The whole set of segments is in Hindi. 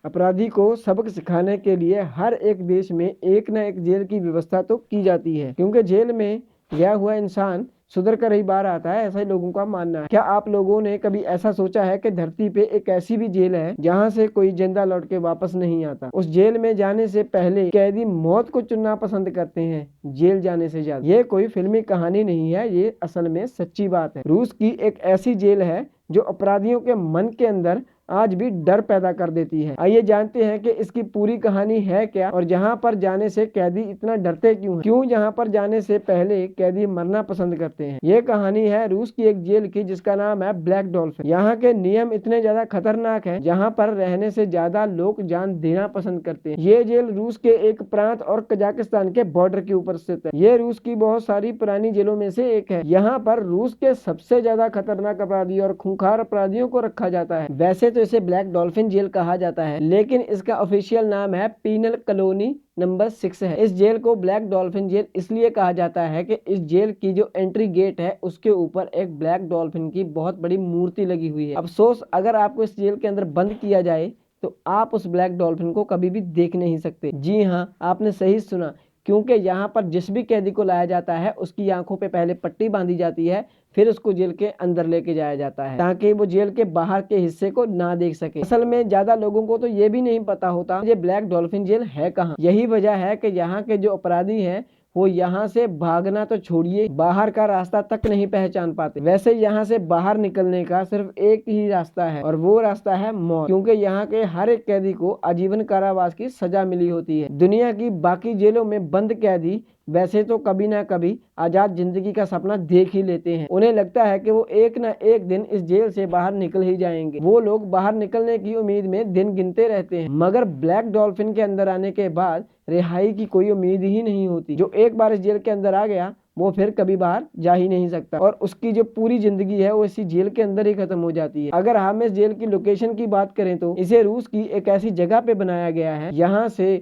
अपराधी को सबक सिखाने के लिए हर एक देश में एक ना एक जेल की व्यवस्था तो की जाती है, क्योंकि जेल में गया हुआ इंसान सुधर कर ही बाहर आता है, ऐसा ही लोगों का मानना है। क्या आप लोगों ने कभी ऐसा सोचा है कि धरती पे एक ऐसी भी जेल है जहां से कोई जिंदा लौट के वापस नहीं आता? उस जेल में जाने से पहले कैदी मौत को चुनना पसंद करते हैं जेल जाने से ज्यादा। ये कोई फिल्मी कहानी नहीं है, ये असल में सच्ची बात है। रूस की एक ऐसी जेल है जो अपराधियों के मन के अंदर आज भी डर पैदा कर देती है। आइए जानते हैं कि इसकी पूरी कहानी है क्या और जहां पर जाने से कैदी इतना डरते क्यों हैं? क्यों जहां पर जाने से पहले कैदी मरना पसंद करते हैं? ये कहानी है रूस की एक जेल की जिसका नाम है ब्लैक डॉल्फिन। यहाँ के नियम इतने ज्यादा खतरनाक हैं, जहाँ पर रहने से ज्यादा लोग जान देना पसंद करते हैं। ये जेल रूस के एक प्रांत और कजाकिस्तान के बॉर्डर के ऊपर स्थित है। ये रूस की बहुत सारी पुरानी जेलों में से एक है। यहाँ पर रूस के सबसे ज्यादा खतरनाक अपराधी और खूंखार अपराधियों को रखा जाता है। वैसे तो इसे ब्लैक डॉल्फिन जेल कहा जाता है, लेकिन इसका ऑफिशियल नाम है पीनल कॉलोनी नंबर 6 है। इस जेल को ब्लैक डॉल्फिन जेल इसलिए कहा जाता है कि इस जेल की जो एंट्री गेट है उसके ऊपर एक ब्लैक डॉल्फिन की बहुत बड़ी मूर्ति लगी हुई है। अफसोस, अगर आपको इस जेल के अंदर बंद किया जाए तो आप उस ब्लैक डॉल्फिन को कभी भी देख नहीं सकते। जी हाँ, आपने सही सुना, क्योंकि यहाँ पर जिस भी कैदी को लाया जाता है उसकी आंखों पे पहले पट्टी बांधी जाती है, फिर उसको जेल के अंदर लेके जाया जाता है ताकि वो जेल के बाहर के हिस्से को ना देख सके। असल में ज्यादा लोगों को तो ये भी नहीं पता होता ये ब्लैक डॉल्फिन जेल है कहाँ। यही वजह है कि यहाँ के जो अपराधी हैं वो यहाँ से भागना तो छोड़िए, बाहर का रास्ता तक नहीं पहचान पाते। वैसे यहाँ से बाहर निकलने का सिर्फ एक ही रास्ता है और वो रास्ता है मौत, क्योंकि यहाँ के हर एक कैदी को आजीवन कारावास की सजा मिली होती है। दुनिया की बाकी जेलों में बंद कैदी वैसे तो कभी ना कभी आजाद जिंदगी का सपना देख ही लेते हैं। उन्हें लगता है कि वो एक ना एक दिन इस जेल से बाहर निकल ही जाएंगे। वो लोग बाहर निकलने की उम्मीद में दिन गिनते रहते हैं, मगर ब्लैक डॉल्फिन के अंदर आने के बाद रिहाई की कोई उम्मीद ही नहीं होती। जो एक बार इस जेल के अंदर आ गया वो फिर कभी बाहर जा ही नहीं सकता और उसकी जो पूरी जिंदगी है वो इसी जेल के अंदर ही खत्म हो जाती है। अगर हम इस जेल की लोकेशन की बात करें तो इसे रूस की एक ऐसी जगह पे बनाया गया है यहाँ से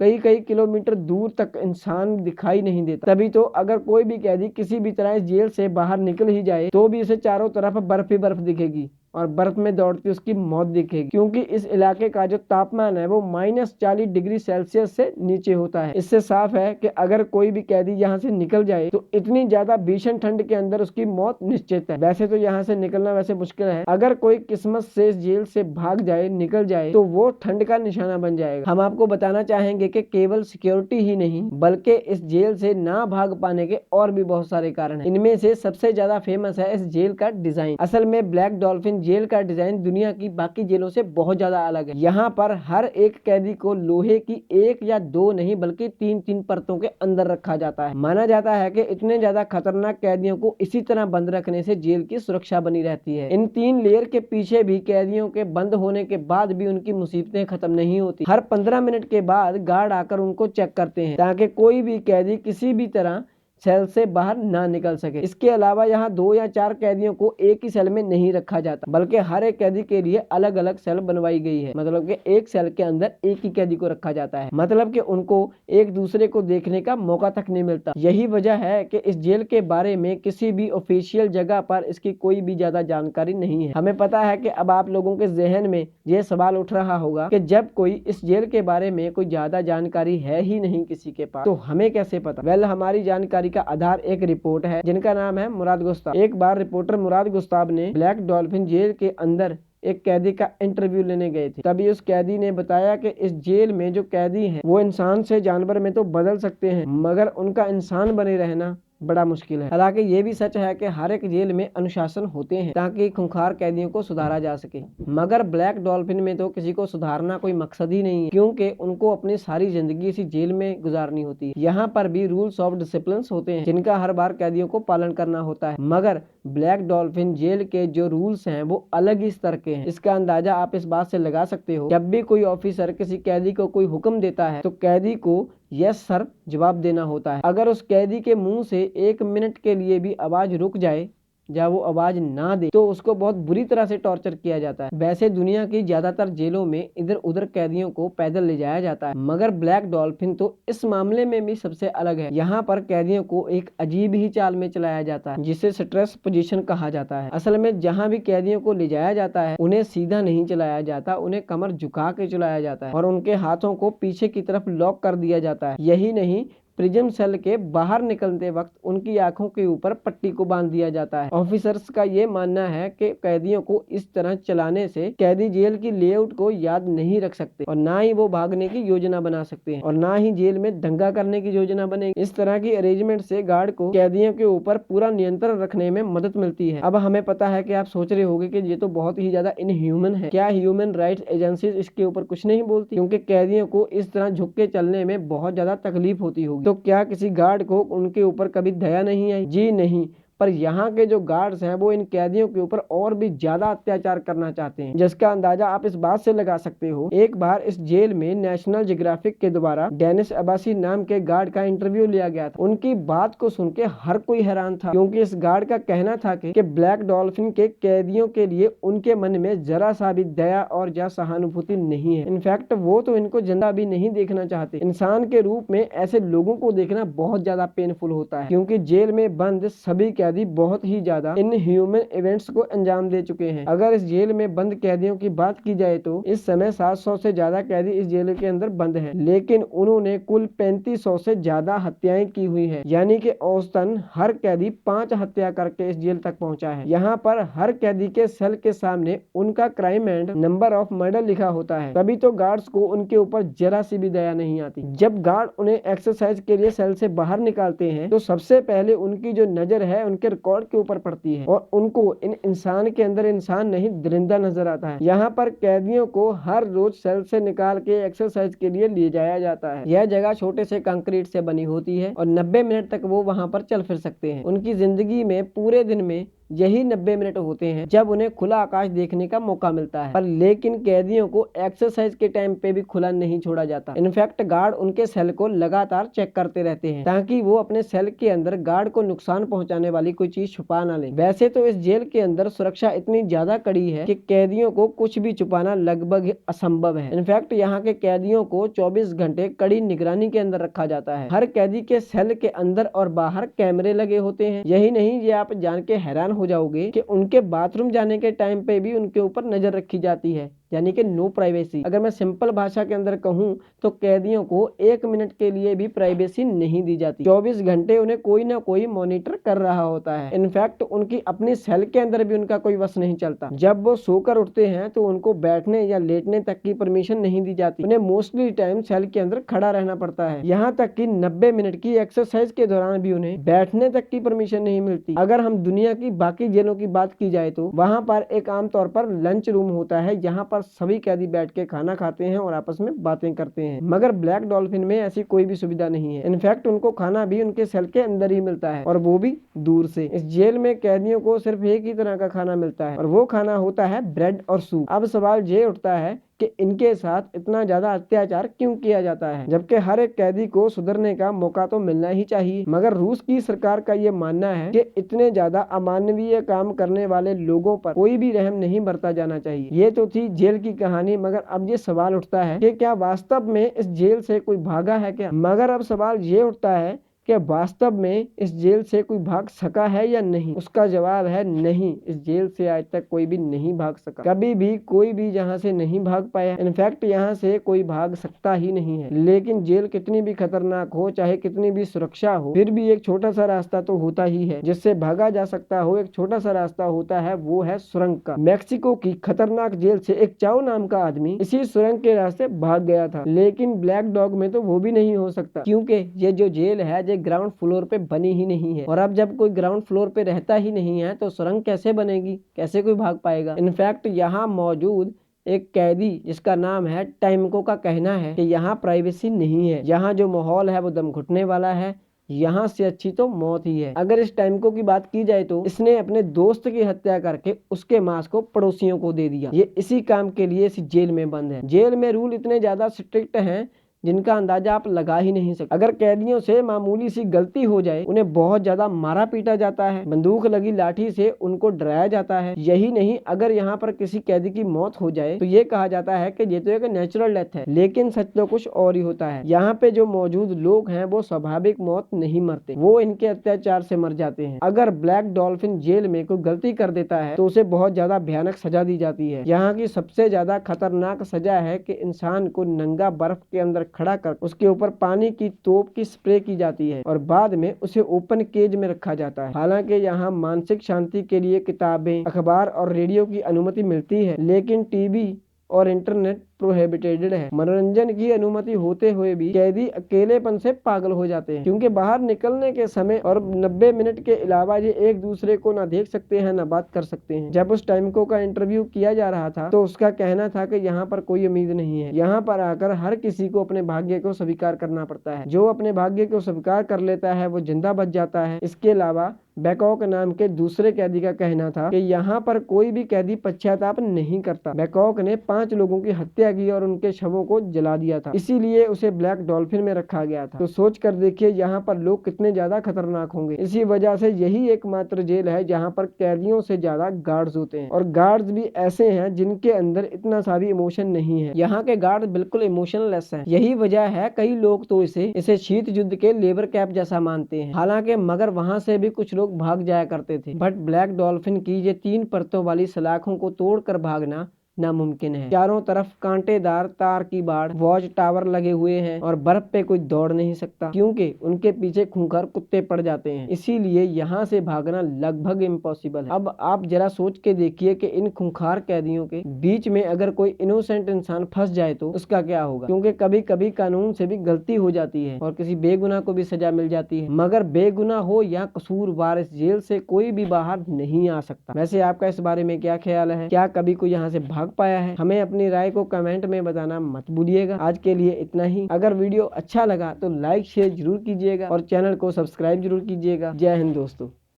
कई कई किलोमीटर दूर तक इंसान दिखाई नहीं देता। तभी तो अगर कोई भी कैदी किसी भी तरह इस जेल से बाहर निकल ही जाए तो भी उसे चारों तरफ बर्फ ही बर्फ दिखेगी और बर्फ में दौड़ती उसकी मौत दिखेगी, क्योंकि इस इलाके का जो तापमान है वो -40 डिग्री सेल्सियस से नीचे होता है। इससे साफ है कि अगर कोई भी कैदी यहाँ से निकल जाए तो इतनी ज्यादा भीषण ठंड के अंदर उसकी मौत निश्चित है। वैसे तो यहाँ से निकलना वैसे मुश्किल है, अगर कोई किस्मत से इस जेल से भाग जाए, निकल जाए, तो वो ठंड का निशाना बन जाएगा। हम आपको बताना चाहेंगे कि केवल सिक्योरिटी ही नहीं बल्कि इस जेल से ना भाग पाने के और भी बहुत सारे कारण हैं। इनमें से सबसे ज्यादा फेमस है इस जेल का डिजाइन। असल में ब्लैक डॉल्फिन जेल का डिजाइन दुनिया की बाकी जेलों से बहुत ज्यादा अलग है। यहाँ पर हर एक कैदी को लोहे की एक या दो नहीं बल्कि 3-3 परतों के अंदर रखा जाता है। माना जाता है कि इतने ज्यादा खतरनाक कैदियों को इसी तरह बंद रखने से जेल की सुरक्षा बनी रहती है। इन 3 लेयर के पीछे भी कैदियों के बंद होने के बाद भी उनकी मुसीबतें खत्म नहीं होती। हर 15 मिनट के बाद गार्ड आकर उनको चेक करते हैं ताकि कोई भी कैदी किसी भी तरह सेल से बाहर ना निकल सके। इसके अलावा यहाँ 2 या 4 कैदियों को एक ही सेल में नहीं रखा जाता बल्कि हर एक कैदी के लिए अलग अलग सेल बनवाई गई है। मतलब कि एक सेल के अंदर एक ही कैदी को रखा जाता है, मतलब कि उनको एक दूसरे को देखने का मौका तक नहीं मिलता। यही वजह है कि इस जेल के बारे में किसी भी ऑफिशियल जगह पर इसकी कोई भी ज्यादा जानकारी नहीं है। हमें पता है कि अब आप लोगों के जहन में ये सवाल उठ रहा होगा कि जब कोई इस जेल के बारे में कोई ज्यादा जानकारी है ही नहीं किसी के पास तो हमें कैसे पता? वेल, हमारी जानकारी का आधार एक रिपोर्ट है जिनका नाम है मुराद गुस्ताब। एक बार रिपोर्टर मुराद गुस्ताब ने ब्लैक डॉल्फिन जेल के अंदर एक कैदी का इंटरव्यू लेने गए थे। तभी उस कैदी ने बताया कि इस जेल में जो कैदी हैं वो इंसान से जानवर में तो बदल सकते हैं मगर उनका इंसान बने रहना बड़ा मुश्किल है। हालांकि ये भी सच है कि हर एक जेल में अनुशासन होते हैं ताकि खूंखार कैदियों को सुधारा जा सके, मगर ब्लैक डॉल्फिन में तो किसी को सुधारना कोई मकसद ही नहीं है, क्योंकि उनको अपनी सारी जिंदगी इसी जेल में गुजारनी होती है। यहाँ पर भी रूल्स ऑफ डिसिप्लिन होते हैं जिनका हर बार कैदियों को पालन करना होता है, मगर ब्लैक डॉल्फिन जेल के जो रूल्स हैं वो अलग ही स्तर के हैं। इसका अंदाजा आप इस बात से लगा सकते हो, जब भी कोई ऑफिसर किसी कैदी को कोई हुक्म देता है तो कैदी को यस सर जवाब देना होता है। अगर उस कैदी के मुंह से 1 मिनट के लिए भी आवाज रुक जाए जब वो आवाज ना दे तो उसको बहुत बुरी तरह से टॉर्चर किया जाता है। वैसे दुनिया की ज्यादातर जेलों में इधर उधर कैदियों को पैदल ले जाया जाता है, मगर ब्लैक डॉल्फिन तो इस मामले में भी सबसे अलग है। यहाँ पर कैदियों को एक अजीब ही चाल में चलाया जाता है जिसे स्ट्रेस पोजीशन कहा जाता है। असल में जहाँ भी कैदियों को ले जाया जाता है उन्हें सीधा नहीं चलाया जाता, उन्हें कमर झुका के चलाया जाता है और उनके हाथों को पीछे की तरफ लॉक कर दिया जाता है। यही नहीं, प्रिजन सेल के बाहर निकलते वक्त उनकी आंखों के ऊपर पट्टी को बांध दिया जाता है। ऑफिसर्स का ये मानना है कि कैदियों को इस तरह चलाने से कैदी जेल की लेआउट को याद नहीं रख सकते और ना ही वो भागने की योजना बना सकते हैं और ना ही जेल में दंगा करने की योजना बनेगी। इस तरह की अरेंजमेंट से गार्ड को कैदियों के ऊपर पूरा नियंत्रण रखने में मदद मिलती है। अब हमें पता है कि आप सोच रहे होंगे कि ये तो बहुत ही ज्यादा इनह्यूमन है, क्या ह्यूमन राइट्स एजेंसीज इसके ऊपर कुछ नहीं बोलती? क्योंकि कैदियों को इस तरह झुक के चलने में बहुत ज्यादा तकलीफ होती होगी, तो क्या किसी गार्ड को उनके ऊपर कभी दया नहीं आई? जी नहीं, पर यहाँ के जो गार्ड्स हैं वो इन कैदियों के ऊपर और भी ज्यादा अत्याचार करना चाहते हैं, जिसका अंदाजा आप इस बात से लगा सकते हो। एक बार इस जेल में नेशनल जियोग्राफिक के द्वारा डेनिस अब्बासी नाम के गार्ड का इंटरव्यू लिया गया था। उनकी बात को सुन के हर कोई हैरान था, क्योंकि इस गार्ड का कहना था कि ब्लैक डॉल्फिन के कैदियों के लिए उनके मन में जरा सा भी दया और या सहानुभूति नहीं है। इनफैक्ट वो तो इनको जिंदा भी नहीं देखना चाहते। इंसान के रूप में ऐसे लोगों को देखना बहुत ज्यादा पेनफुल होता है, क्योंकि जेल में बंद सभी कैदी बहुत ही ज्यादा इनह्यूमन इवेंट्स को अंजाम दे चुके हैं। अगर इस जेल में बंद कैदियों की बात की जाए तो इस समय 700 से ज्यादा कैदी इस जेल के अंदर बंद हैं, लेकिन उन्होंने कुल 3500 से ज्यादा हत्याएं की हुई है, यानी कि औसतन हर कैदी 5 हत्या करके इस जेल तक पहुंचा है। यहाँ पर हर कैदी के सेल के सामने उनका crime and number of murder लिखा होता है, तभी तो गार्ड्स को उनके ऊपर जरा सी भी दया नहीं आती। जब गार्ड उन्हें एक्सरसाइज के लिए सेल से बाहर निकालते हैं तो सबसे पहले उनकी जो नजर है उनके रिकॉर्ड के ऊपर पड़ती है और उनको इन इंसान के अंदर इंसान नहीं दरिंदा नजर आता है। यहाँ पर कैदियों को हर रोज सेल से निकाल के एक्सरसाइज के लिए ले जाया जाता है। यह जगह छोटे से कंक्रीट से बनी होती है और 90 मिनट तक वो वहाँ पर चल फिर सकते हैं। उनकी जिंदगी में पूरे दिन में यही 90 मिनट होते हैं जब उन्हें खुला आकाश देखने का मौका मिलता है, पर लेकिन कैदियों को एक्सरसाइज के टाइम पे भी खुला नहीं छोड़ा जाता। इनफैक्ट गार्ड उनके सेल को लगातार चेक करते रहते हैं ताकि वो अपने सेल के अंदर गार्ड को नुकसान पहुंचाने वाली कोई चीज छुपा ना ले। वैसे तो इस जेल के अंदर सुरक्षा इतनी ज्यादा कड़ी है कि कैदियों को कुछ भी छुपाना लगभग असंभव है। इनफैक्ट यहाँ के कैदियों को 24 घंटे कड़ी निगरानी के अंदर रखा जाता है। हर कैदी के सेल के अंदर और बाहर कैमरे लगे होते हैं। यही नहीं, ये आप जान के हैरान हो जाओगे कि उनके बाथरूम जाने के टाइम पे भी उनके ऊपर नजर रखी जाती है, यानी कि नो प्राइवेसी। अगर मैं सिंपल भाषा के अंदर कहूँ तो कैदियों को 1 मिनट के लिए भी प्राइवेसी नहीं दी जाती। 24 घंटे उन्हें कोई ना कोई मॉनिटर कर रहा होता है। इनफैक्ट उनकी अपनी सेल के अंदर भी उनका कोई वश नहीं चलता। जब वो सोकर उठते हैं तो उनको बैठने या लेटने तक की परमिशन नहीं दी जाती। उन्हें मोस्टली टाइम सेल के अंदर खड़ा रहना पड़ता है। यहाँ तक कि 90 मिनट की एक्सरसाइज के दौरान भी उन्हें बैठने तक की परमिशन नहीं मिलती। अगर हम दुनिया की बाकी जेलों की बात की जाए तो वहाँ पर एक आमतौर पर लंच रूम होता है, यहाँ पर सभी कैदी बैठ के खाना खाते हैं और आपस में बातें करते हैं, मगर ब्लैक डॉल्फिन में ऐसी कोई भी सुविधा नहीं है। इनफैक्ट उनको खाना भी उनके सेल के अंदर ही मिलता है और वो भी दूर से। इस जेल में कैदियों को सिर्फ एक ही तरह का खाना मिलता है और वो खाना होता है ब्रेड और सूप। अब सवाल ये उठता है कि इनके साथ इतना ज्यादा अत्याचार क्यों किया जाता है, जबकि हर एक कैदी को सुधरने का मौका तो मिलना ही चाहिए। मगर रूस की सरकार का ये मानना है कि इतने ज्यादा अमानवीय काम करने वाले लोगों पर कोई भी रहम नहीं बरता जाना चाहिए। ये तो थी जेल की कहानी, मगर अब ये सवाल उठता है कि क्या वास्तव में इस जेल से कोई भागा है क्या? मगर अब सवाल ये उठता है कि वास्तव में इस जेल से कोई भाग सका है या नहीं। उसका जवाब है नहीं, इस जेल से आज तक कोई भी नहीं भाग सका। कभी भी कोई भी यहाँ से नहीं भाग पाया। इनफैक्ट यहाँ से कोई भाग सकता ही नहीं है। लेकिन जेल कितनी भी खतरनाक हो, चाहे कितनी भी सुरक्षा हो, फिर भी एक छोटा सा रास्ता तो होता ही है जिससे भागा जा सकता हो। एक छोटा सा रास्ता होता है, वो है सुरंग का। मैक्सिको की खतरनाक जेल से एक चाओ नाम का आदमी इसी सुरंग के रास्ते भाग गया था, लेकिन ब्लैक डॉग में तो वो भी नहीं हो सकता, क्योंकि ये जो जेल है ग्राउंड फ्लोर पे बनी ही नहीं है। और अब जब कोई ग्राउंड फ्लोर पे रहता ही नहीं है तो सुरंग कैसे बनेगी, कैसे कोई भाग पाएगा। इनफैक्ट यहाँ मौजूद एक कैदी जिसका नाम है टाइमको का कहना है कि यहाँ प्राइवेसी नहीं है, यहाँ जो माहौल है वो दम घुटने वाला है, यहाँ से अच्छी तो मौत ही है। अगर इस टाइमको की बात की जाए तो इसने अपने दोस्त की हत्या करके उसके मांस को पड़ोसियों को दे दिया। ये इसी काम के लिए इस जेल में बंद है। जेल में रूल इतने ज्यादा स्ट्रिक्ट हैं जिनका अंदाजा आप लगा ही नहीं सकते। अगर कैदियों से मामूली सी गलती हो जाए, उन्हें बहुत ज्यादा मारा पीटा जाता है, बंदूक लगी लाठी से उनको डराया जाता है। यही नहीं, अगर यहाँ पर किसी कैदी की मौत हो जाए तो ये कहा जाता है कि ये तो एक नेचुरल डेथ है, लेकिन सच तो कुछ और ही होता है। यहाँ पे जो मौजूद लोग हैं वो स्वाभाविक मौत नहीं मरते, वो इनके अत्याचार से मर जाते हैं। अगर ब्लैक डॉल्फिन जेल में कोई गलती कर देता है तो उसे बहुत ज्यादा भयानक सजा दी जाती है। यहाँ की सबसे ज्यादा खतरनाक सजा है कि इंसान को नंगा बर्फ के अंदर खड़ा कर उसके ऊपर पानी की तोप की स्प्रे की जाती है और बाद में उसे ओपन केज में रखा जाता है। हालांकि यहाँ मानसिक शांति के लिए किताबें, अखबार और रेडियो की अनुमति मिलती है, लेकिन टीवी और इंटरनेट प्रोहिबिटेड है। मनोरंजन की अनुमति होते हुए भी कैदी अकेलेपन से पागल हो जाते हैं, क्योंकि बाहर निकलने के समय और 90 मिनट के अलावा ये एक दूसरे को ना देख सकते हैं ना बात कर सकते हैं। जब उस टाइमको का इंटरव्यू किया जा रहा था तो उसका कहना था कि यहाँ पर कोई उम्मीद नहीं है, यहाँ पर आकर हर किसी को अपने भाग्य को स्वीकार करना पड़ता है। जो अपने भाग्य को स्वीकार कर लेता है वो जिंदा बच जाता है। इसके अलावा बैकॉक नाम के दूसरे कैदी का कहना था कि यहाँ पर कोई भी कैदी पश्चाताप नहीं करता। बैकॉक ने 5 लोगों की हत्या की और उनके शवों को जला दिया था, इसीलिए उसे ब्लैक डॉल्फिन में रखा गया था। तो सोच कर देखिए यहाँ पर लोग कितने ज्यादा खतरनाक होंगे। इसी वजह से यही एकमात्र जेल है जहाँ पर कैदियों से ज्यादा गार्ड्स होते हैं, और गार्ड्स भी ऐसे हैं जिनके अंदर इतना सा भी इमोशन नहीं है। यहाँ के गार्ड बिल्कुल इमोशनलेस हैं। यही वजह है कई लोग तो इसे शीत युद्ध के लेबर कैंप जैसा मानते हैं। हालांकि मगर वहाँ से भी कुछ लोग भाग जाया करते थे, बट ब्लैक डॉल्फिन की ये 3 परतों वाली सलाखों को तोड़कर भागना नामुमकिन है। चारों तरफ कांटेदार तार की बाड़, वॉच टावर लगे हुए हैं और बर्फ पे कोई दौड़ नहीं सकता, क्योंकि उनके पीछे खूंखार कुत्ते पड़ जाते हैं। इसीलिए यहाँ से भागना लगभग इम्पॉसिबल है। अब आप जरा सोच के देखिए कि इन खूंखार कैदियों के बीच में अगर कोई इनोसेंट इंसान फंस जाए तो उसका क्या होगा, क्योंकि कभी कभी कानून से भी गलती हो जाती है और किसी बेगुनाह को भी सजा मिल जाती है। मगर बेगुनाह हो या कसूरवार, इस जेल से कोई भी बाहर नहीं आ सकता। वैसे आपका इस बारे में क्या ख्याल है? क्या कभी कोई यहाँ से भाग पाया है? हमें अपनी राय को कमेंट में बताना मत भूलिएगा। आज के लिए इतना ही। अगर वीडियो अच्छा लगा तो लाइक शेयर जरूर कीजिएगा और चैनल को सब्सक्राइब जरूर कीजिएगा। जय हिंद दोस्तों।